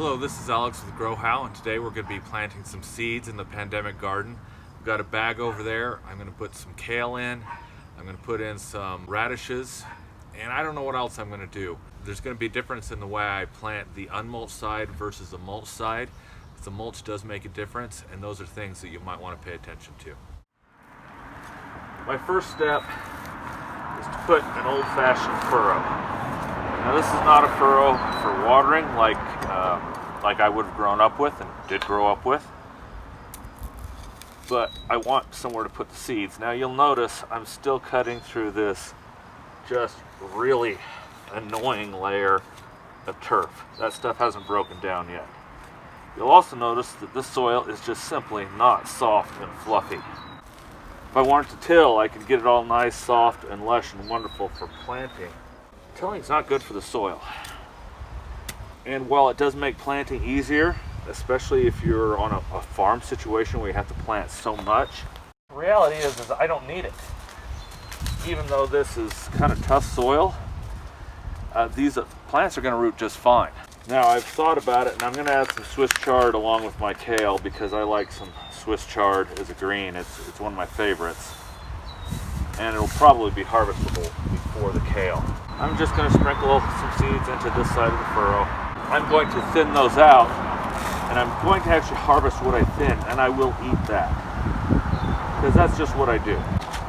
Hello, this is Alex with Grow How, and today we're going to be planting some seeds in the pandemic garden. We've got a bag over there. I'm going to put some kale in. I'm going to put in some radishes, and I don't know what else I'm going to do. There's going to be a difference in the way I plant the unmulched side versus the mulch side. The mulch does make a difference, and those are things that you might want to pay attention to. My first step is to put an old-fashioned furrow. Now this is not a furrow for watering like I would have grown up with and did grow up with, but I want somewhere to put the seeds. Now you'll notice I'm still cutting through this just really annoying layer of turf. That stuff hasn't broken down yet. You'll also notice that this soil is just simply not soft and fluffy. If I wanted to till, I could get it all nice, soft, and lush and wonderful for planting. Tilling's not good for the soil. And while it does make planting easier, especially if you're on a farm situation where you have to plant so much, the reality is I don't need it. Even though this is kind of tough soil, these plants are going to root just fine. Now I've thought about it, and I'm going to add some Swiss chard along with my kale because I like some Swiss chard as a green. It's one of my favorites, and it'll probably be harvestable before the kale. I'm just going to sprinkle some seeds into this side of the furrow. I'm going to thin those out, and I'm going to actually harvest what I thin, and I will eat that because that's just what I do.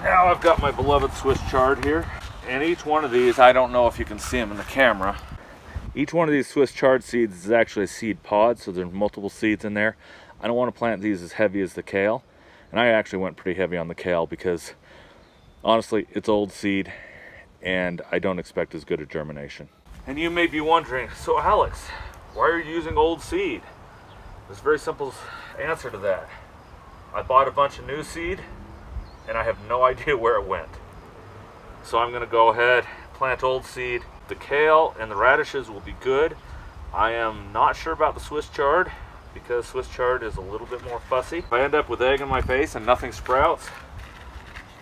Now I've got my beloved Swiss chard here, and each one of these, I don't know if you can see them in the camera, each one of these Swiss chard seeds is actually a seed pod, so there's multiple seeds in there. I don't want to plant these as heavy as the kale, and I actually went pretty heavy on the kale because honestly it's old seed and I don't expect as good a germination. And you may be wondering, so Alex, why are you using old seed? There's a very simple answer to that. I bought a bunch of new seed and I have no idea where it went. So I'm going to go ahead, plant old seed. The kale and the radishes will be good. I am not sure about the Swiss chard because Swiss chard is a little bit more fussy. If I end up with egg in my face and nothing sprouts,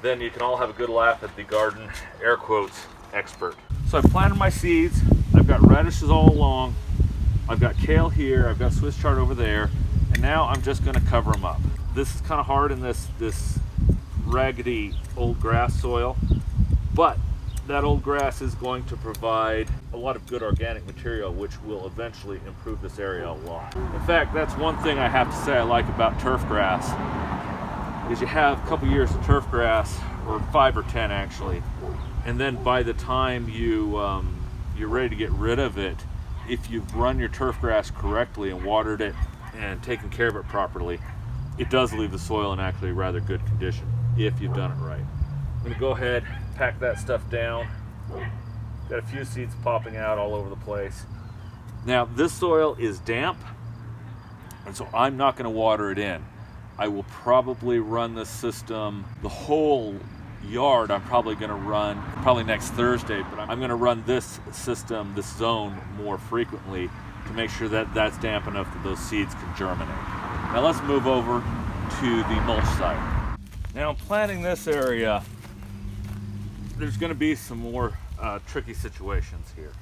then you can all have a good laugh at the garden, air quotes, expert. So I planted my seeds. I've got radishes all along. I've got kale here. I've got Swiss chard over there. And now I'm just going to cover them up. This is kind of hard in this raggedy old grass soil, but that old grass is going to provide a lot of good organic material which will eventually improve this area a lot. In fact, that's one thing I have to say I like about turf grass is you have a couple years of turf grass, or 5 or 10 actually, and then by the time you're ready to get rid of it, if you've run your turf grass correctly and watered it and taken care of it properly, it does leave the soil in actually rather good condition if you've done it right. I'm going to go ahead, pack that stuff down. Got a few seeds popping out all over the place. Now this soil is damp, and so I'm not going to water it in. I will probably run this system, the whole yard I'm probably going to run probably next Thursday, but I'm going to run this system, this zone, more frequently to make sure that that's damp enough that those seeds can germinate. Now let's move over to the mulch side. Now planting this area, there's going to be some more tricky situations here.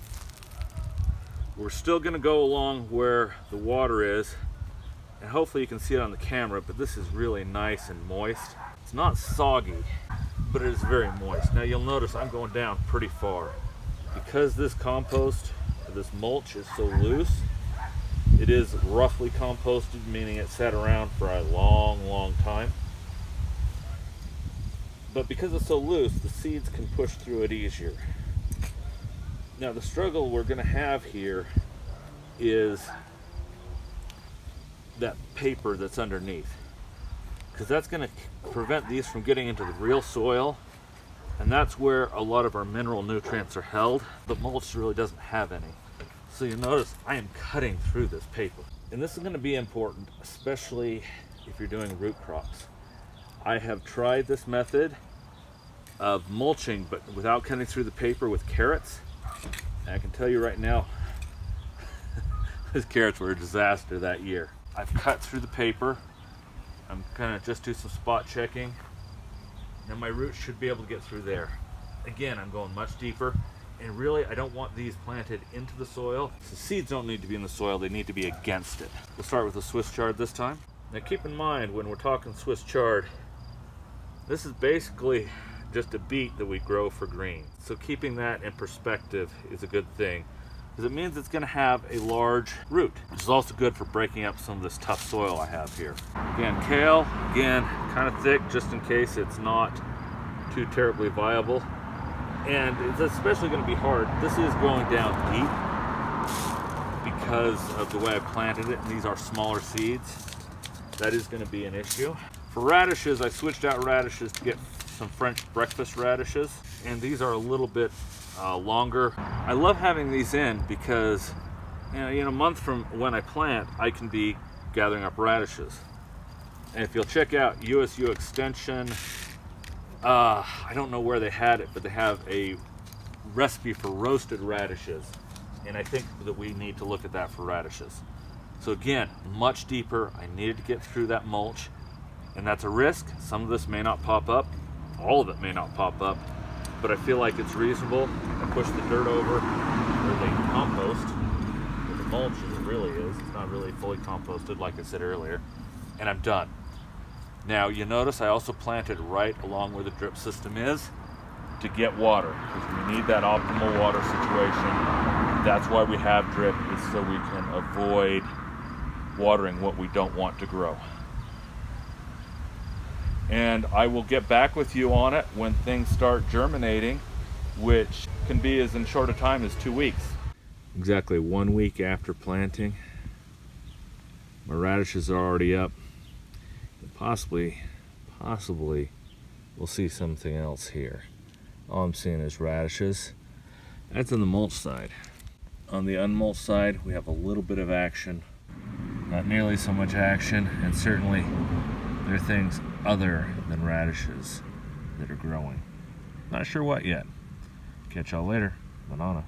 We're still going to go along where the water is, and hopefully you can see it on the camera, but this is really nice and moist. It's not soggy, but it is very moist. Now you'll notice I'm going down pretty far. Because this compost, this mulch is so loose, it is roughly composted, meaning it sat around for a long time. But because it's so loose, the seeds can push through it easier. Now the struggle we're going to have here is that paper that's underneath, because that's going to prevent these from getting into the real soil, and that's where a lot of our mineral nutrients are held. The mulch really doesn't have any. So you notice I am cutting through this paper, and this is going to be important, especially if you're doing root crops. I have tried this method of mulching but without cutting through the paper with carrots, and I can tell you right now those carrots were a disaster that year. I've cut through the paper. I'm gonna just do some spot checking. Now my roots should be able to get through there. Again, I'm going much deeper. And really, I don't want these planted into the soil. The seeds don't need to be in the soil, they need to be against it. We'll start with the Swiss chard this time. Now keep in mind, when we're talking Swiss chard, this is basically just a beet that we grow for green. So keeping that in perspective is a good thing, because it means it's gonna have a large root, which is also good for breaking up some of this tough soil I have here. Again, kale, again, kind of thick, just in case it's not too terribly viable. And it's especially going to be hard. This is going down deep because of the way I planted it, and these are smaller seeds. That is going to be an issue. For radishes, I switched out radishes to get some French breakfast radishes, and these are a little bit longer. I love having these in because, in a month from when I plant, I can be gathering up radishes. And if you'll check out USU Extension, I don't know where they had it, but they have a recipe for roasted radishes, and I think that we need to look at that for radishes. So again, much deeper. I needed to get through that mulch, and that's a risk. Some of this may not pop up, all of it may not pop up, but I feel like it's reasonable. I push the dirt over, or the compost, or the mulch as it really is. It's not really fully composted like I said earlier, and I'm done. Now you notice I also planted right along where the drip system is to get water, because we need that optimal water situation. That's why we have drip, is so we can avoid watering what we don't want to grow. And I will get back with you on it when things start germinating, which can be as in short a time as 2 weeks. Exactly 1 week after planting, my radishes are already up. Possibly we'll see something else here. All I'm seeing is radishes. That's on the mulch side. On the unmulched side, we have a little bit of action. Not nearly so much action, and certainly there are things other than radishes that are growing. Not sure what yet. Catch y'all later. Banana.